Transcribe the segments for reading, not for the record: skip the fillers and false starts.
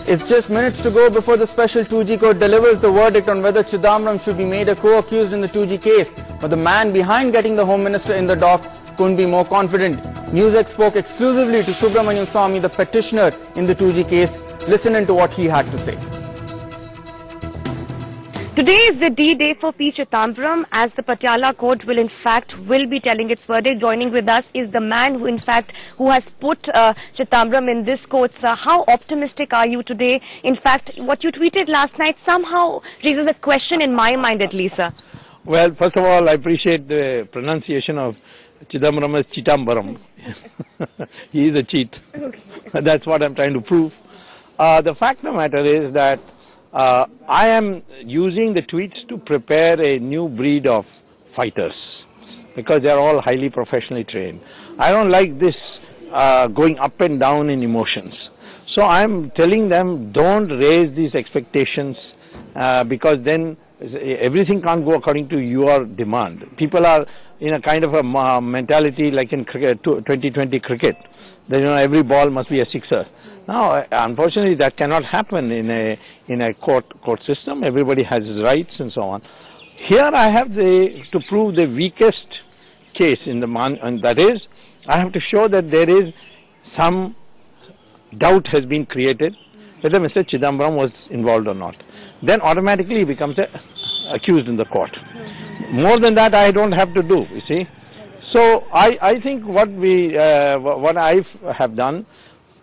It's just minutes to go before the special 2G court delivers the verdict on whether Chidambaram should be made a co-accused in the 2G case. But the man behind getting the Home Minister in the dock couldn't be more confident. NewsX spoke exclusively to Subramanian Swamy, the petitioner in the 2G case. Listen in to what he had to say. Today is the D-Day for P.Chidambaram, as the Patiala court will be telling its verdict. Joining with us is the man who has put Chidambaram in this court. Sir, how optimistic are you today? In fact, what you tweeted last night somehow raises a question in my mind at least, sir. Well, first of all, I appreciate the pronunciation of Chidambaram as Chidambaram. He is a cheat. Okay. That's what I'm trying to prove. The fact of the matter is that I am using the tweets to prepare a new breed of fighters because they are all highly professionally trained. I don't like this going up and down in emotions. So I am telling them, don't raise these expectations because then everything can't go according to your demand. People are in a kind of a mentality like in cricket, 2020 cricket. That, every ball must be a sixer. Now, unfortunately, that cannot happen in a court system. Everybody has his rights and so on. Here, I have to prove the weakest case in the and that is, I have to show that there is some doubt has been created whether Mr. Chidambaram was involved or not. Then automatically he becomes accused in the court. More than that, I don't have to do. You see. So I think what I have done,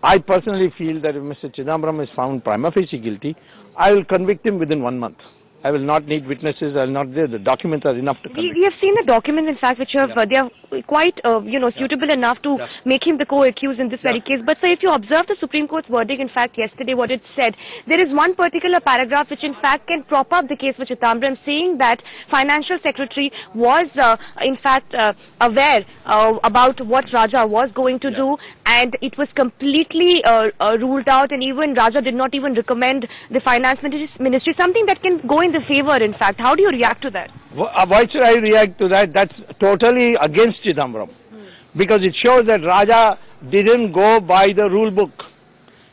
I personally feel that if Mr. Chidambaram is found prima facie guilty, I will convict him within 1 month. I will not need witnesses. I will not. The documents are enough to convict. We have seen the documents, in fact, which have they are quite suitable enough to make him the co-accused in this very case. But sir, if you observe the Supreme Court's verdict, in fact, yesterday, what it said, there is one particular paragraph which, in fact, can prop up the case for Chidambaram, saying that Financial Secretary was, in fact, aware about what Raja was going to do, and it was completely ruled out, and even Raja did not even recommend the Finance Ministry, something that can go in the favor, in fact. How do you react to that? Why should I react to that? That's totally against Chidambaram. Because it shows that Raja didn't go by the rule book.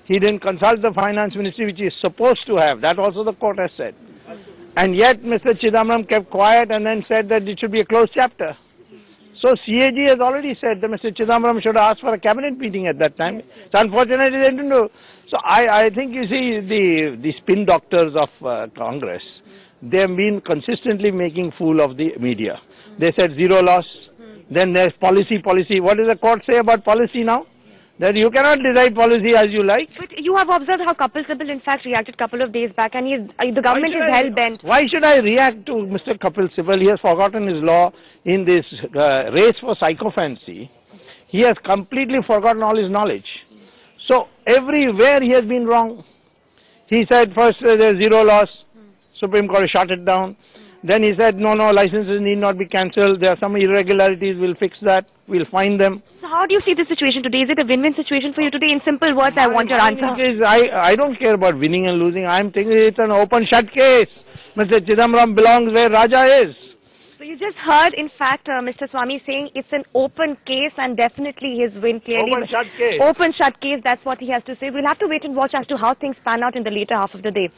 He didn't consult the Finance Ministry, which he is supposed to have. That also the court has said. And yet Mr. Chidambaram kept quiet and then said that it should be a closed chapter. So CAG has already said that Mr. Chidambaram should have asked for a cabinet meeting at that time. So unfortunately they didn't do. So I think, you see, the spin doctors of Congress, they have been consistently making fool of the media. They said zero loss, then there's policy. What does the court say about policy now? That you cannot decide policy as you like. But you have observed how Kapil Sibal, in fact, reacted a couple of days back, and the government is hell-bent. Why should I react to Mr. Kapil Sibal? He has forgotten his law in this race for psychophancy. He has completely forgotten all his knowledge. So everywhere he has been wrong. He said first there's zero loss. Supreme Court shut it down. Then he said no, licenses need not be cancelled. There are some irregularities. We'll fix that. We'll find them. So how do you see the situation today? Is it a win-win situation for you today? In simple words, I want your answer. I don't care about winning and losing. I'm thinking it's an open-shut case. Mr. Chidambaram belongs where Raja is. So you just heard, in fact, Mr. Swamy saying it's an open case and definitely his win clearly. Open-shut case. Open-shut case, that's what he has to say. We'll have to wait and watch as to how things pan out in the later half of the day.